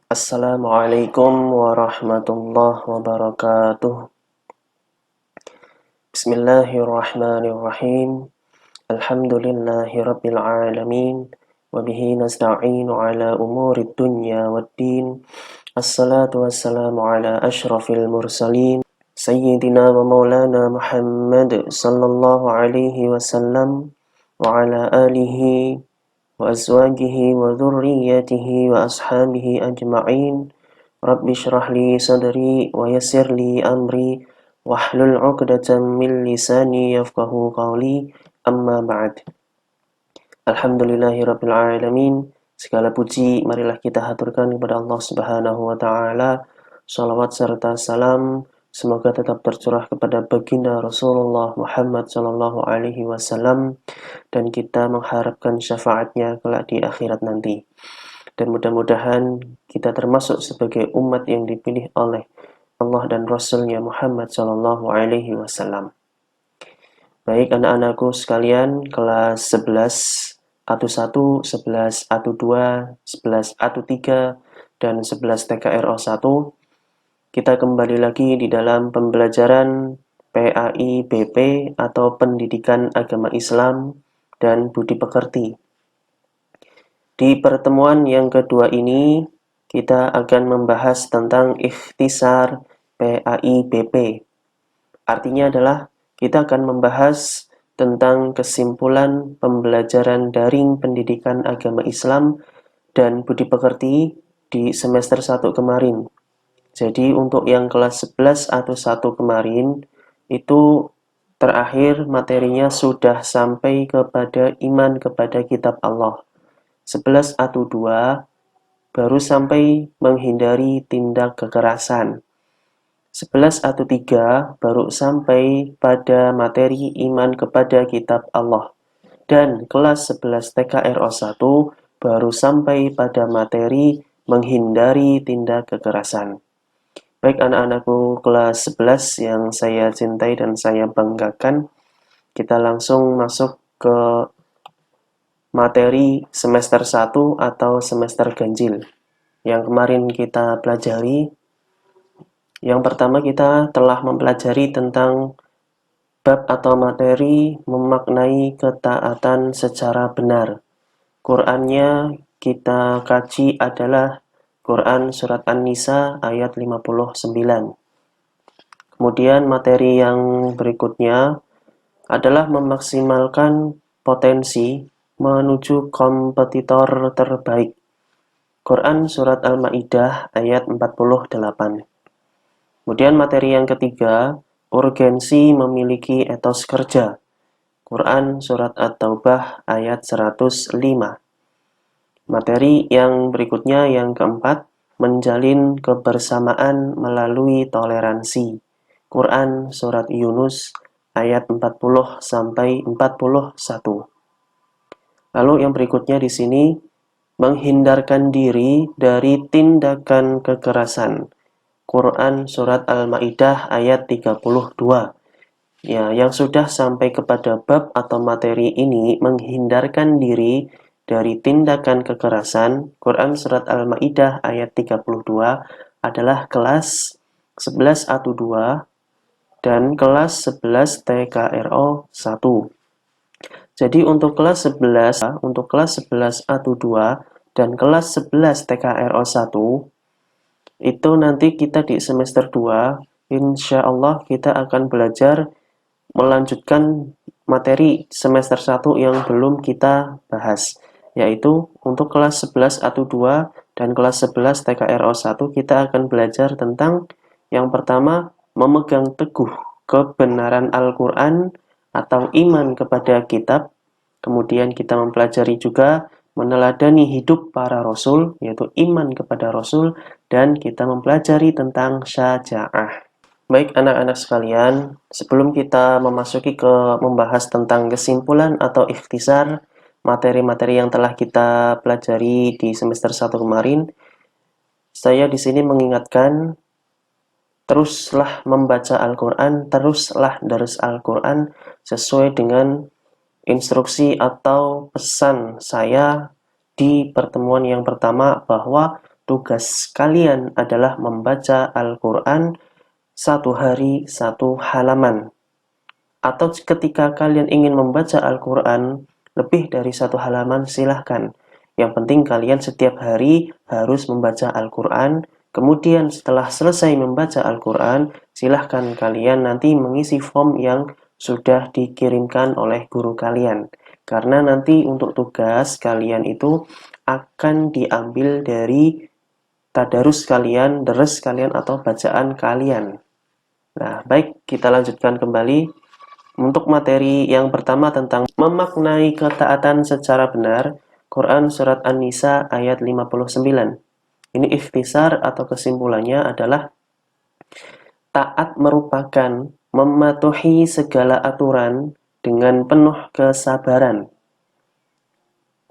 Assalamualaikum warahmatullahi wabarakatuh. Bismillahirrahmanirrahim. Alhamdulillahi rabbil alamin. Wabihi nasta'inu ala umurid dunya waddin. Assalatu wassalamu ala ashrafil mursalin. Sayyidina wa maulana Muhammad sallallahu alaihi wasallam. Wa ala alihi wa azwajihi wa dhurriyyatihi wa ashabihi ajma'in. Rabbi shrah li sadri wa yassir li amri wahlul 'uqdatam min lisani yafqahu qawli. Amma ba'd. Alhamdulillahirabbil alamin. Segala puji marilah kita haturkan kepada Allah Subhanahu wa taala. Shalawat serta salam semoga tetap tercurah kepada baginda Rasulullah Muhammad sallallahu alaihi wasallam dan kita mengharapkan syafaatnya kelak di akhirat nanti. Dan mudah-mudahan kita termasuk sebagai umat yang dipilih oleh Allah dan Rasulnya Muhammad Sallallahu Alaihi Wasallam. Baik anak-anakku sekalian, kelas 11 A1, 11 A2, 11 A3, dan 11 TKRO 1. Kita kembali lagi di dalam pembelajaran PAI BP atau Pendidikan Agama Islam dan Budi Pekerti. Di pertemuan yang kedua ini, kita akan membahas tentang ikhtisar PAI BP. Artinya adalah kita akan membahas tentang kesimpulan pembelajaran daring pendidikan agama Islam dan budi pekerti di semester 1 kemarin. Jadi untuk yang kelas 11 atau 1 kemarin, itu terakhir materinya sudah sampai kepada iman kepada kitab Allah. 11 atau 2 baru sampai menghindari tindak kekerasan. 11 atau 3 baru sampai pada materi iman kepada kitab Allah. Dan kelas 11 TKRO 1 baru sampai pada materi menghindari tindak kekerasan. Baik anak-anakku kelas 11 yang saya cintai dan saya banggakan, kita langsung masuk ke materi semester 1 atau semester ganjil yang kemarin kita pelajari. Yang pertama kita telah mempelajari tentang bab atau materi memaknai ketaatan secara benar. Qur'annya kita kaji adalah Quran Surat An-Nisa ayat 59. Kemudian materi yang berikutnya adalah memaksimalkan potensi menuju kompetitor terbaik. Quran Surat Al-Ma'idah ayat 48. Kemudian materi yang ketiga, urgensi memiliki etos kerja. Quran Surat At-Taubah ayat 105. Materi yang berikutnya yang keempat, menjalin kebersamaan melalui toleransi. Quran Surat Yunus ayat 40 sampai 41. Lalu yang berikutnya di sini, menghindarkan diri dari tindakan kekerasan. Quran Surat Al-Ma'idah ayat 32. Ya, yang sudah sampai kepada bab atau materi ini menghindarkan diri dari tindakan kekerasan. Quran Surat Al-Ma'idah ayat 32 adalah kelas 11 atau 2 dan kelas 11 TKRO 1. Jadi untuk kelas 11 atau 2 dan kelas 11 TKRO 1 itu nanti kita di semester 2, insya Allah kita akan belajar melanjutkan materi semester 1 yang belum kita bahas, yaitu untuk kelas 11 atau 2 dan kelas 11 TKRO 1 kita akan belajar tentang yang pertama, memegang teguh kebenaran Al-Quran atau iman kepada kitab. Kemudian kita mempelajari juga meneladani hidup para rasul, yaitu iman kepada rasul, dan kita mempelajari tentang syaja'ah. Baik anak-anak sekalian, sebelum kita memasuki ke membahas tentang kesimpulan atau ikhtisar materi-materi yang telah kita pelajari di semester 1 kemarin, saya di sini mengingatkan, teruslah membaca Al-Quran, teruslah daras Al-Quran sesuai dengan instruksi atau pesan saya di pertemuan yang pertama bahwa tugas kalian adalah membaca Al-Quran 1 hari 1 halaman. Atau ketika kalian ingin membaca Al-Quran lebih dari 1 halaman, silahkan. Yang penting kalian setiap hari harus membaca Al-Quran. Kemudian setelah selesai membaca Al-Quran, silahkan kalian nanti mengisi form yang sudah dikirimkan oleh guru kalian. Karena nanti untuk tugas kalian itu akan diambil dari tadarus kalian, deres kalian, atau bacaan kalian. Nah, baik, kita lanjutkan kembali. Untuk materi yang pertama tentang memaknai ketaatan secara benar, Quran Surat An-Nisa ayat 59. Ini ikhtisar atau kesimpulannya adalah taat merupakan mematuhi segala aturan dengan penuh kesabaran.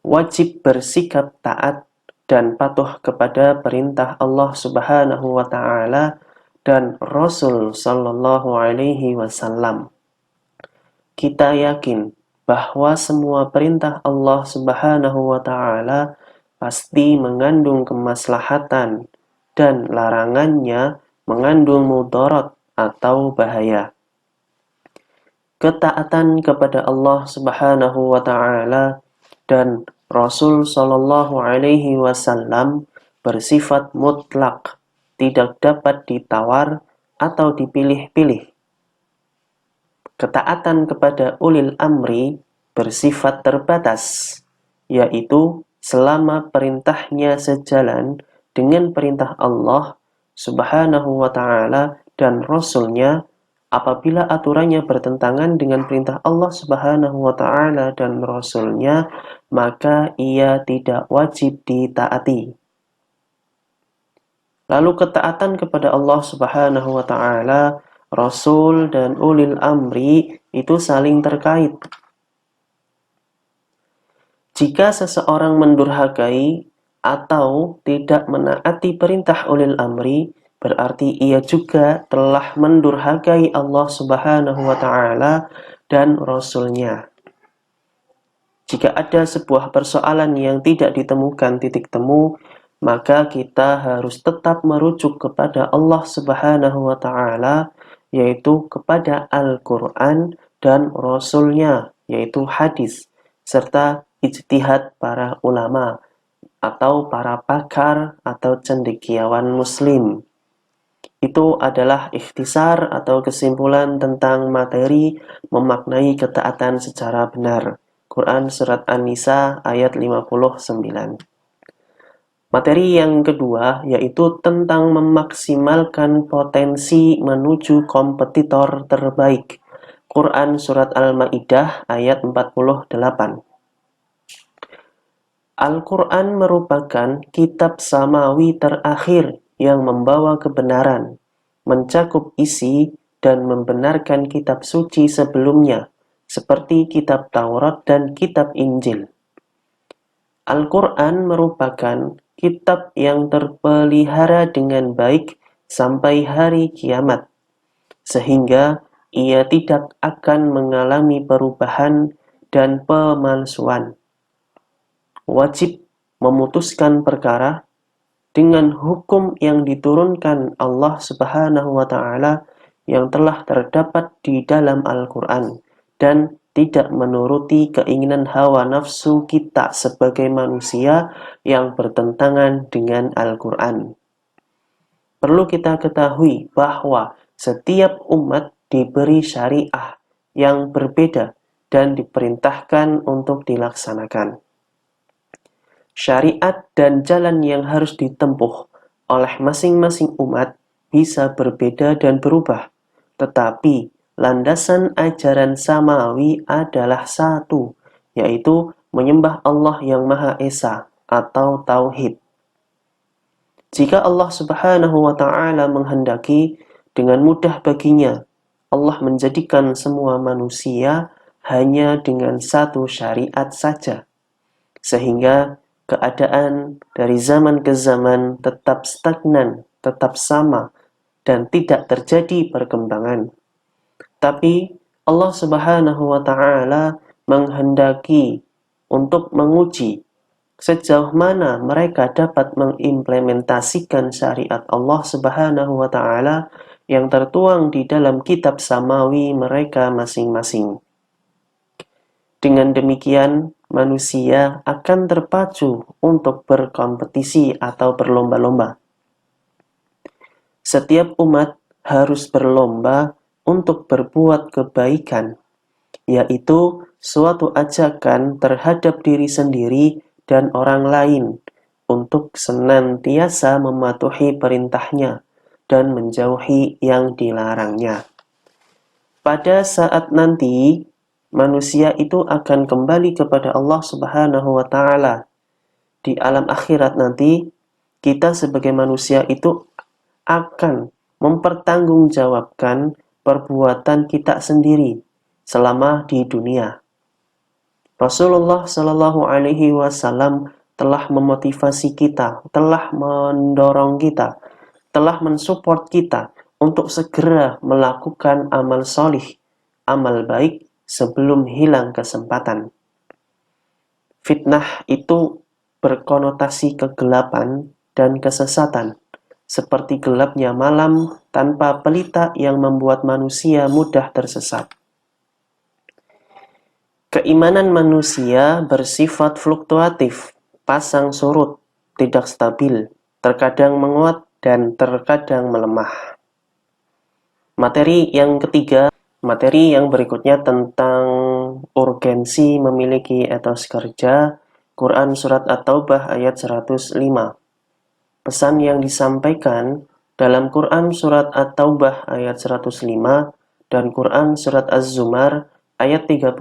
Wajib bersikap taat dan patuh kepada perintah Allah Subhanahu wa taala dan Rasul sallallahu alaihi wasallam. Kita yakin bahwa semua perintah Allah Subhanahu wa taala pasti mengandung kemaslahatan dan larangannya mengandung mudarat atau bahaya. Ketaatan kepada Allah Subhanahu wa taala dan Rasul sallallahu alaihi wasallam bersifat mutlak, tidak dapat ditawar atau dipilih-pilih. Ketaatan kepada ulil amri bersifat terbatas, yaitu selama perintahnya sejalan dengan perintah Allah Subhanahu wa taala dan Rasul-Nya. Apabila aturannya bertentangan dengan perintah Allah Subhanahu wa taala dan Rasul-Nya, maka ia tidak wajib ditaati. Lalu ketaatan kepada Allah Subhanahu wa taala, Rasul dan ulil amri itu saling terkait. Jika seseorang mendurhakai atau tidak menaati perintah ulil amri, berarti ia juga telah mendurhakai Allah Subhanahu wa taala dan Rasul-Nya. Jika ada sebuah persoalan yang tidak ditemukan titik temu, maka kita harus tetap merujuk kepada Allah Subhanahu wa taala, yaitu kepada Al-Quran dan Rasul-Nya, yaitu hadis, serta ijtihad para ulama atau para pakar atau cendekiawan muslim. Itu adalah ikhtisar atau kesimpulan tentang materi memaknai ketaatan secara benar. Quran Surat An-Nisa ayat 59. Materi yang kedua yaitu tentang memaksimalkan potensi menuju kompetitor terbaik. Quran Surat Al-Ma'idah ayat 48. Al-Quran merupakan kitab samawi terakhir yang membawa kebenaran, mencakup isi dan membenarkan kitab suci sebelumnya, seperti kitab Taurat dan kitab Injil. Al-Quran merupakan kitab yang terpelihara dengan baik sampai hari kiamat, sehingga ia tidak akan mengalami perubahan dan pemalsuan. Wajib memutuskan perkara dengan hukum yang diturunkan Allah Subhanahu wa taala yang telah terdapat di dalam Al-Quran dan tidak menuruti keinginan hawa nafsu kita sebagai manusia yang bertentangan dengan Al-Quran. Perlu kita ketahui bahwa setiap umat diberi syariah yang berbeda dan diperintahkan untuk dilaksanakan. Syariat dan jalan yang harus ditempuh oleh masing-masing umat bisa berbeda dan berubah, tetapi landasan ajaran samawi adalah satu, yaitu menyembah Allah yang Maha Esa atau Tauhid. Jika Allah Subhanahu wa taala menghendaki, dengan mudah baginya Allah menjadikan semua manusia hanya dengan satu syariat saja, sehingga keadaan dari zaman ke zaman tetap stagnan, tetap sama, dan tidak terjadi perkembangan. Tapi Allah Subhanahu wa taala menghendaki untuk menguji sejauh mana mereka dapat mengimplementasikan syariat Allah Subhanahu wa taala yang tertuang di dalam kitab samawi mereka masing-masing. Dengan demikian, manusia akan terpacu untuk berkompetisi atau berlomba-lomba. Setiap umat harus berlomba untuk berbuat kebaikan, yaitu suatu ajakan terhadap diri sendiri dan orang lain untuk senantiasa mematuhi perintahnya dan menjauhi yang dilarangnya. Pada saat nanti, manusia itu akan kembali kepada Allah Subhanahu wa taala. Di alam akhirat nanti, kita sebagai manusia itu akan mempertanggungjawabkan perbuatan kita sendiri selama di dunia. Rasulullah Shallallahu Alaihi Wasallam telah memotivasi kita, telah mendorong kita, telah mensupport kita untuk segera melakukan amal solih, amal baik sebelum hilang kesempatan. Fitnah itu berkonotasi kegelapan dan kesesatan, seperti gelapnya malam tanpa pelita yang membuat manusia mudah tersesat. Keimanan manusia bersifat fluktuatif, pasang surut, tidak stabil, terkadang menguat dan terkadang melemah. Materi yang ketiga, materi yang berikutnya tentang urgensi memiliki etos kerja, Quran Surat At-Taubah ayat 105. Pesan yang disampaikan dalam Quran Surat At-Taubah ayat 105 dan Quran Surat Az-Zumar ayat 39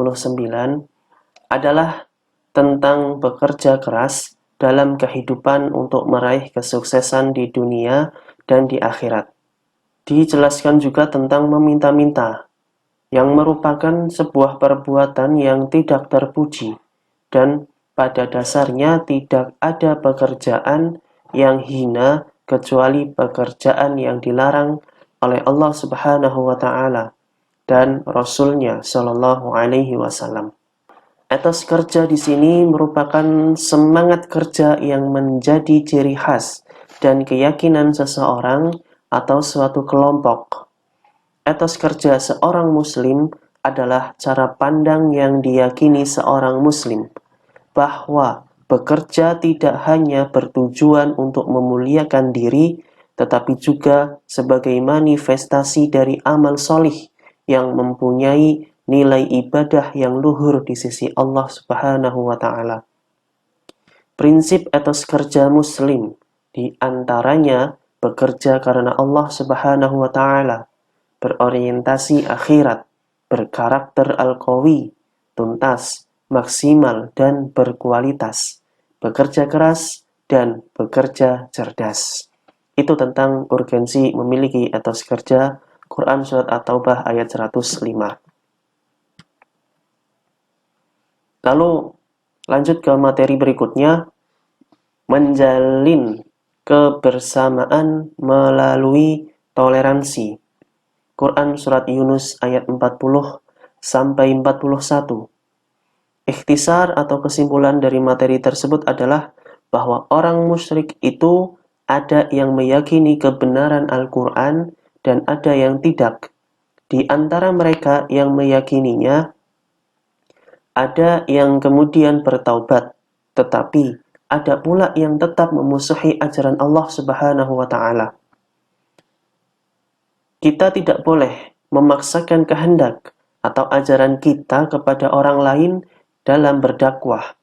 adalah tentang bekerja keras dalam kehidupan untuk meraih kesuksesan di dunia dan di akhirat. Dijelaskan juga tentang meminta-minta, yang merupakan sebuah perbuatan yang tidak terpuji, dan pada dasarnya tidak ada pekerjaan yang hina kecuali pekerjaan yang dilarang oleh Allah Subhanahu wa taala dan Rasul-Nya Shallallahu alaihi wasallam. Etos kerja di sini merupakan semangat kerja yang menjadi ciri khas dan keyakinan seseorang atau suatu kelompok. Etos kerja seorang muslim adalah cara pandang yang diyakini seorang muslim, bahwa bekerja tidak hanya bertujuan untuk memuliakan diri, tetapi juga sebagai manifestasi dari amal solih yang mempunyai nilai ibadah yang luhur di sisi Allah Subhanahu wa taala. Prinsip etos kerja muslim di antaranya bekerja karena Allah Subhanahu wa taala, berorientasi akhirat, berkarakter al-qawi, tuntas, maksimal dan berkualitas, bekerja keras dan bekerja cerdas. Itu tentang urgensi memiliki etos kerja, Quran Surat At-Taubah ayat 105. Lalu lanjut ke materi berikutnya, menjalin kebersamaan melalui toleransi. Quran Surat Yunus ayat 40 sampai 41. Ikhtisar atau kesimpulan dari materi tersebut adalah bahwa orang musyrik itu ada yang meyakini kebenaran Al-Quran dan ada yang tidak. Di antara mereka yang meyakininya, ada yang kemudian bertaubat, tetapi ada pula yang tetap memusuhi ajaran Allah Subhanahu wa taala. Kita tidak boleh memaksakan kehendak atau ajaran kita kepada orang lain dalam berdakwah.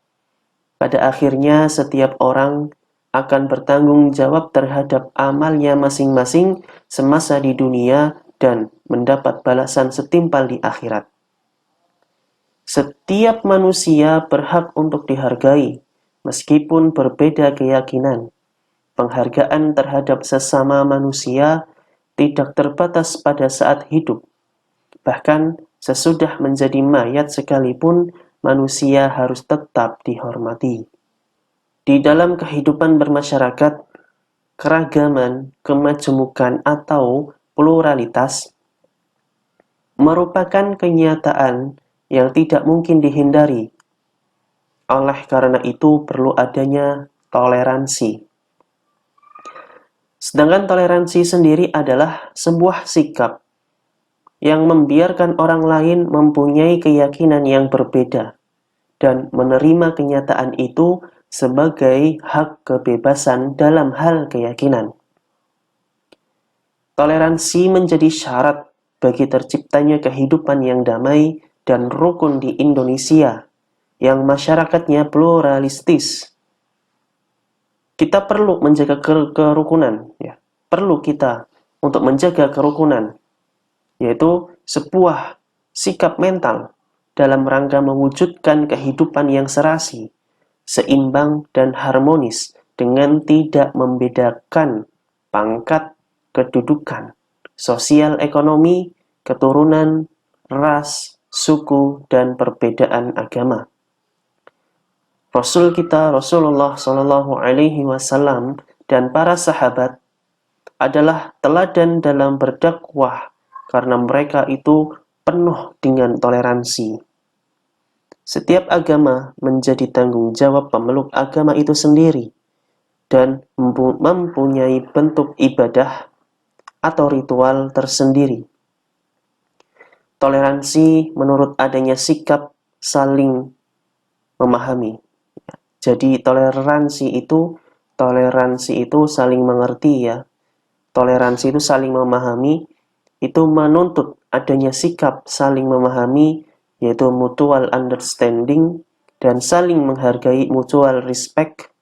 Pada akhirnya setiap orang akan bertanggung jawab terhadap amalnya masing-masing semasa di dunia dan mendapat balasan setimpal di akhirat. Setiap manusia berhak untuk dihargai, meskipun berbeda keyakinan. Penghargaan terhadap sesama manusia tidak terbatas pada saat hidup. Bahkan sesudah menjadi mayat sekalipun, manusia harus tetap dihormati. Di dalam kehidupan bermasyarakat, keragaman, kemajemukan atau pluralitas merupakan kenyataan yang tidak mungkin dihindari. Oleh karena itu perlu adanya toleransi. Sedangkan toleransi sendiri adalah sebuah sikap yang membiarkan orang lain mempunyai keyakinan yang berbeda dan menerima kenyataan itu sebagai hak kebebasan dalam hal keyakinan. Toleransi menjadi syarat bagi terciptanya kehidupan yang damai dan rukun di Indonesia yang masyarakatnya pluralistis. Kita perlu menjaga kerukunan, ya. Perlu kita untuk menjaga kerukunan, yaitu sebuah sikap mental dalam rangka mewujudkan kehidupan yang serasi, seimbang dan harmonis dengan tidak membedakan pangkat, kedudukan, sosial ekonomi, keturunan, ras, suku, dan perbedaan agama. Rasul kita Rasulullah Shallallahu Alaihi Wasallam dan para sahabat adalah teladan dalam berdakwah karena mereka itu penuh dengan toleransi. Setiap agama menjadi tanggung jawab pemeluk agama itu sendiri dan mempunyai bentuk ibadah atau ritual tersendiri. Toleransi menurut adanya sikap saling memahami. Jadi toleransi itu saling mengerti, ya. Toleransi itu saling memahami, itu menuntut adanya sikap saling memahami, yaitu mutual understanding dan saling menghargai, mutual respect.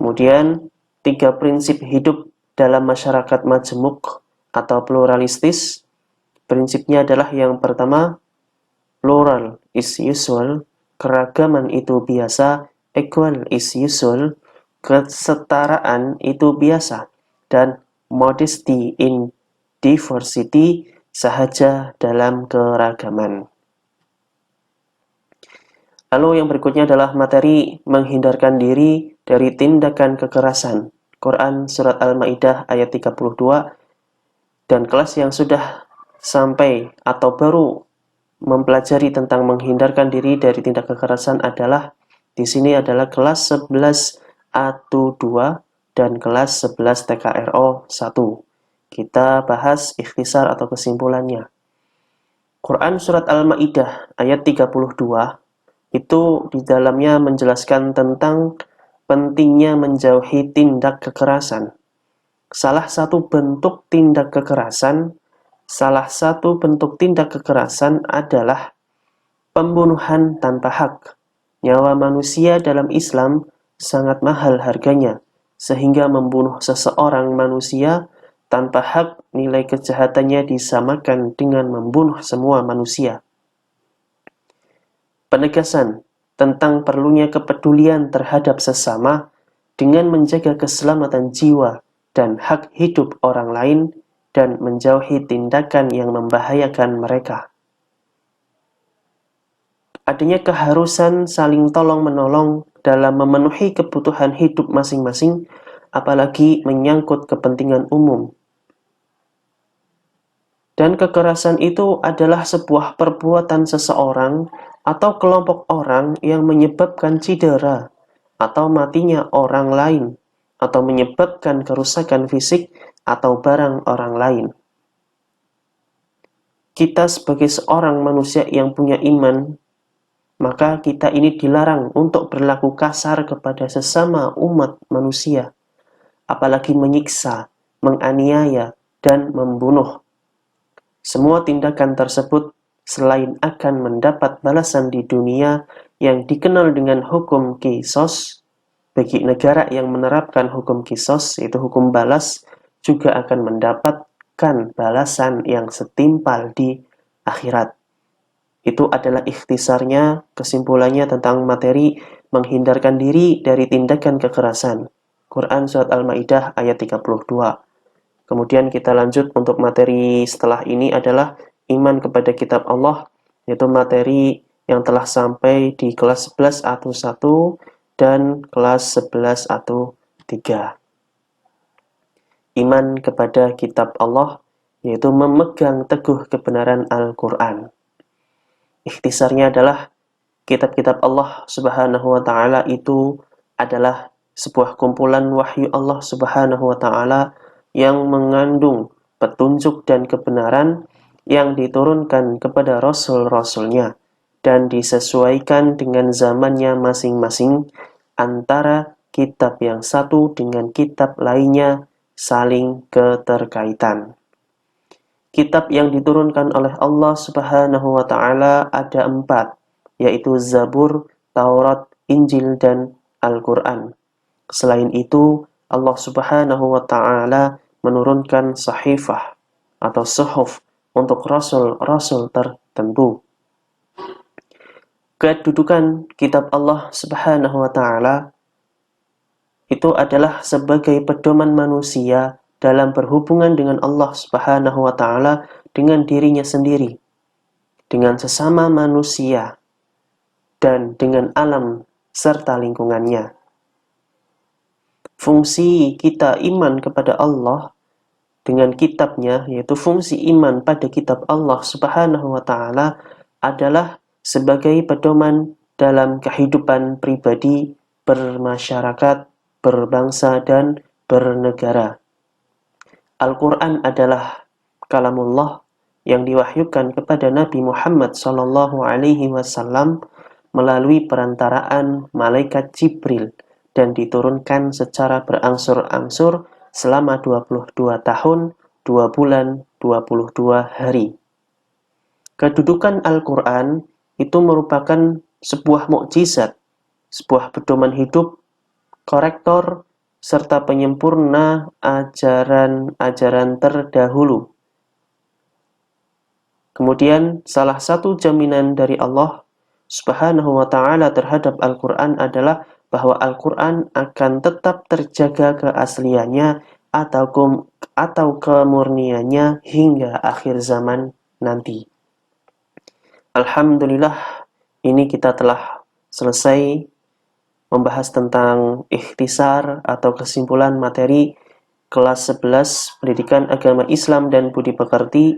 Kemudian 3 prinsip hidup dalam masyarakat majemuk atau pluralistis. Prinsipnya adalah yang pertama, plural is usual, keragaman itu biasa, equal is usual, kesetaraan itu biasa, dan modesty in diversity, sahaja dalam keragaman. Lalu yang berikutnya adalah materi menghindarkan diri dari tindakan kekerasan. Quran Surat Al-Ma'idah ayat 32, dan kelas yang sudah sampai atau baru mempelajari tentang menghindarkan diri dari tindak kekerasan adalah di sini adalah kelas 11 A2 dan kelas 11 TKRO 1. Kita bahas ikhtisar atau kesimpulannya. Quran Surat Al-Ma'idah ayat 32 itu di dalamnya menjelaskan tentang pentingnya menjauhi tindak kekerasan. Salah satu bentuk tindak kekerasan adalah pembunuhan tanpa hak. Nyawa manusia dalam Islam sangat mahal harganya, sehingga membunuh seseorang manusia tanpa hak nilai kejahatannya disamakan dengan membunuh semua manusia. Penegasan tentang perlunya kepedulian terhadap sesama dengan menjaga keselamatan jiwa dan hak hidup orang lain dan menjauhi tindakan yang membahayakan mereka. Adanya keharusan saling tolong-menolong dalam memenuhi kebutuhan hidup masing-masing, apalagi menyangkut kepentingan umum. Dan kekerasan itu adalah sebuah perbuatan seseorang atau kelompok orang yang menyebabkan cedera atau matinya orang lain, atau menyebabkan kerusakan fisik atau barang orang lain. Kita sebagai seorang manusia yang punya iman, maka kita ini dilarang untuk berlaku kasar kepada sesama umat manusia, apalagi menyiksa, menganiaya, dan membunuh. Semua tindakan tersebut selain akan mendapat balasan di dunia yang dikenal dengan hukum Qisos, bagi negara yang menerapkan hukum Qisos, yaitu hukum balas, juga akan mendapatkan balasan yang setimpal di akhirat. Itu adalah ikhtisarnya, kesimpulannya tentang materi menghindarkan diri dari tindakan kekerasan. Quran Surat Al-Ma'idah ayat 32. Kemudian kita lanjut untuk materi setelah ini adalah iman kepada kitab Allah, yaitu materi yang telah sampai di kelas 11 A1 dan kelas 11 A3. Iman kepada kitab Allah, yaitu memegang teguh kebenaran Al-Quran. Ikhtisarnya adalah kitab-kitab Allah Subhanahu wa taala itu adalah sebuah kumpulan wahyu Allah Subhanahu wa taala yang mengandung petunjuk dan kebenaran yang diturunkan kepada rasul-rasulnya dan disesuaikan dengan zamannya masing-masing, antara kitab yang satu dengan kitab lainnya saling keterkaitan. Kitab yang diturunkan oleh Allah Subhanahu wa taala ada 4, yaitu Zabur, Taurat, Injil, dan Al-Quran. Selain itu, Allah Subhanahu wa taala menurunkan sahifah atau suhuf untuk rasul-rasul tertentu. Kedudukan kitab Allah Subhanahu wa taala itu adalah sebagai pedoman manusia dalam berhubungan dengan Allah Subhanahu wa taala, dengan dirinya sendiri, dengan sesama manusia, dan dengan alam serta lingkungannya. Fungsi kita iman kepada Allah dengan kitabnya, yaitu fungsi iman pada kitab Allah Subhanahu wa taala, adalah sebagai pedoman dalam kehidupan pribadi, bermasyarakat, berbangsa, dan bernegara. Al-Quran adalah kalamullah yang diwahyukan kepada Nabi Muhammad SAW melalui perantaraan malaikat Jibril dan diturunkan secara berangsur-angsur selama 22 tahun, 2 bulan, 22 hari. Kedudukan Al-Quran itu merupakan sebuah mukjizat, sebuah pedoman hidup, korektor, serta penyempurna ajaran-ajaran terdahulu. Kemudian salah satu jaminan dari Allah Subhanahu wa taala terhadap Al-Quran adalah bahwa Al-Quran akan tetap terjaga keasliannya atau kemurniannya hingga akhir zaman nanti. Alhamdulillah, ini kita telah selesai membahas tentang ikhtisar atau kesimpulan materi kelas 11 Pendidikan Agama Islam dan Budi Pekerti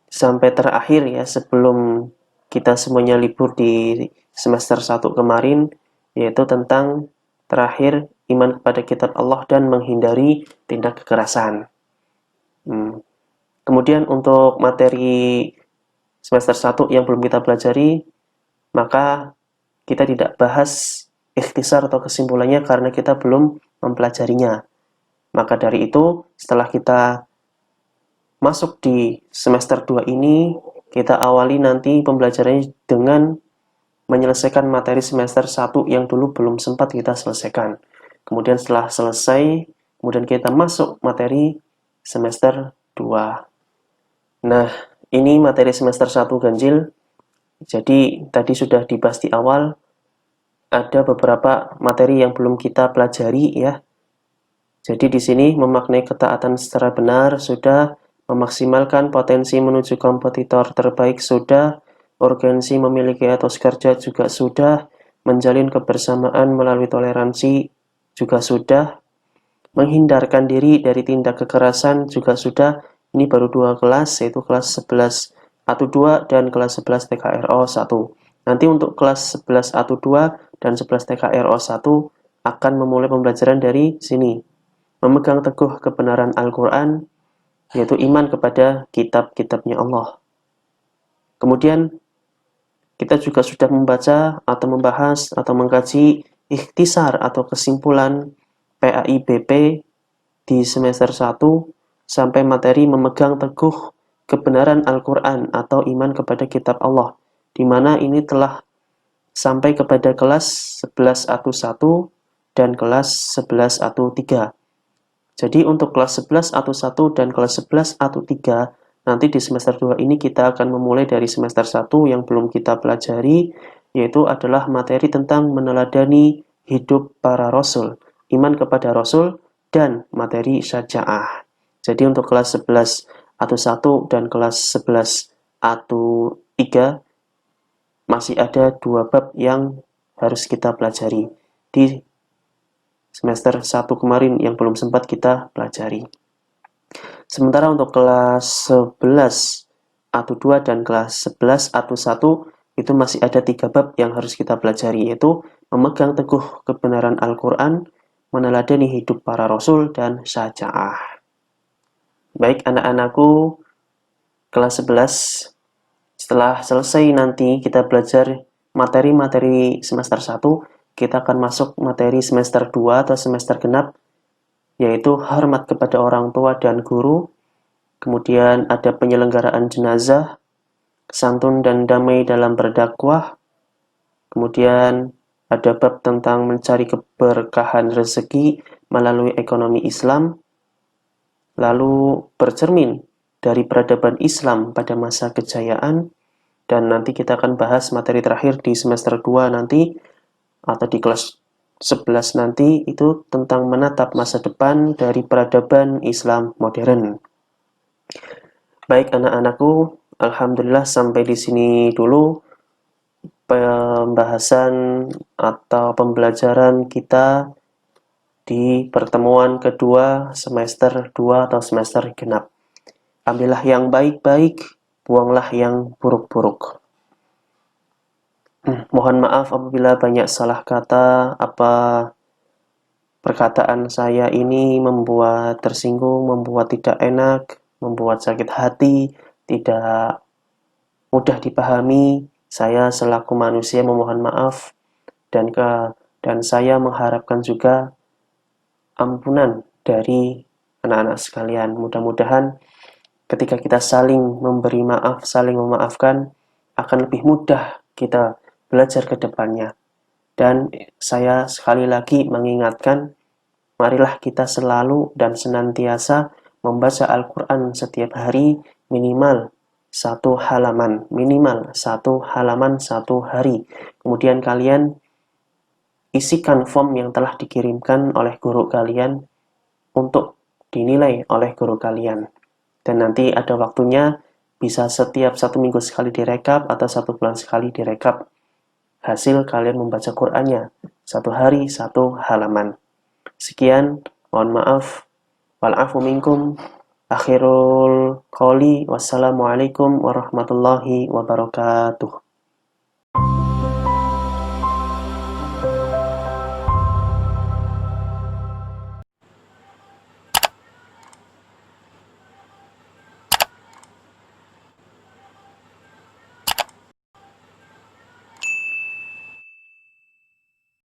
sampai terakhir ya, sebelum kita semuanya libur di semester 1 kemarin, yaitu tentang terakhir iman kepada kitab Allah dan menghindari tindak kekerasan. Kemudian untuk materi semester 1 yang belum kita pelajari, maka kita tidak bahas ikhtisar atau kesimpulannya karena kita belum mempelajarinya. Maka dari itu, setelah kita masuk di semester 2 ini, kita awali nanti pembelajarannya dengan menyelesaikan materi semester 1 yang dulu belum sempat kita selesaikan. Kemudian setelah selesai, kemudian kita masuk materi semester 2. Nah, ini materi semester 1 ganjil. Jadi, tadi sudah dibahas di awal, ada beberapa materi yang belum kita pelajari ya. Jadi di sini memaknai ketaatan secara benar sudah, memaksimalkan potensi menuju kompetitor terbaik sudah, urgensi memiliki etos kerja juga sudah, menjalin kebersamaan melalui toleransi juga sudah, menghindarkan diri dari tindak kekerasan juga sudah. Ini baru 2 kelas, yaitu kelas 11 A2 dan kelas 11 TKRO 1. Nanti untuk kelas 11 A2 dan 11 TKRO 1 akan memulai pembelajaran dari sini. Memegang teguh kebenaran Al-Quran, yaitu iman kepada kitab-kitabnya Allah. Kemudian kita juga sudah membaca atau membahas atau mengkaji ikhtisar atau kesimpulan PAIBP di semester 1 sampai materi memegang teguh kebenaran Al-Quran atau iman kepada kitab Allah, di mana ini telah sampai kepada kelas 11 A1 dan kelas 11 A3. Jadi untuk kelas 11 A1 dan kelas 11 A3, nanti di semester 2 ini kita akan memulai dari semester 1 yang belum kita pelajari, yaitu adalah materi tentang meneladani hidup para rasul, iman kepada rasul, dan materi syaja'ah. Jadi untuk kelas 11 A1 dan kelas 11 A3 masih ada 2 bab yang harus kita pelajari di semester 1 kemarin yang belum sempat kita pelajari. Sementara untuk kelas 11 A2 dan kelas 11 A1 itu masih ada 3 bab yang harus kita pelajari, yaitu memegang teguh kebenaran Al-Quran, meneladani hidup para rasul, dan syaja'ah. Baik anak-anakku, kelas 11, setelah selesai nanti kita belajar materi-materi semester 1, kita akan masuk materi semester 2 atau semester genap, yaitu hormat kepada orang tua dan guru, kemudian ada penyelenggaraan jenazah, santun dan damai dalam berdakwah, kemudian ada bab tentang mencari keberkahan rezeki melalui ekonomi Islam, lalu bercermin dari peradaban Islam pada masa kejayaan, dan nanti kita akan bahas materi terakhir di semester 2 nanti, atau di kelas 11 nanti, itu tentang menatap masa depan dari peradaban Islam modern. Baik anak-anakku, alhamdulillah sampai di sini dulu pembahasan atau pembelajaran kita di pertemuan kedua semester 2 atau semester genap. Ambillah yang baik-baik, buanglah yang buruk-buruk. Mohon maaf apabila banyak salah kata, apa perkataan saya ini membuat tersinggung, membuat tidak enak, membuat sakit hati, tidak mudah dipahami. Saya selaku manusia memohon maaf, dan saya mengharapkan juga ampunan dari anak-anak sekalian. Mudah-mudahan ketika kita saling memberi maaf, saling memaafkan, akan lebih mudah kita belajar ke depannya. Dan saya sekali lagi mengingatkan, marilah kita selalu dan senantiasa membaca Al-Quran setiap hari minimal 1 halaman, satu hari. Kemudian kalian isikan form yang telah dikirimkan oleh guru kalian untuk dinilai oleh guru kalian. Dan nanti ada waktunya, bisa setiap 1 minggu sekali direkap atau 1 bulan sekali direkap hasil kalian membaca Qur'annya. 1 hari 1 halaman. Sekian, mohon maaf. Wal'afu minkum. Akhirul qawli. Wassalamualaikum warahmatullahi wabarakatuh.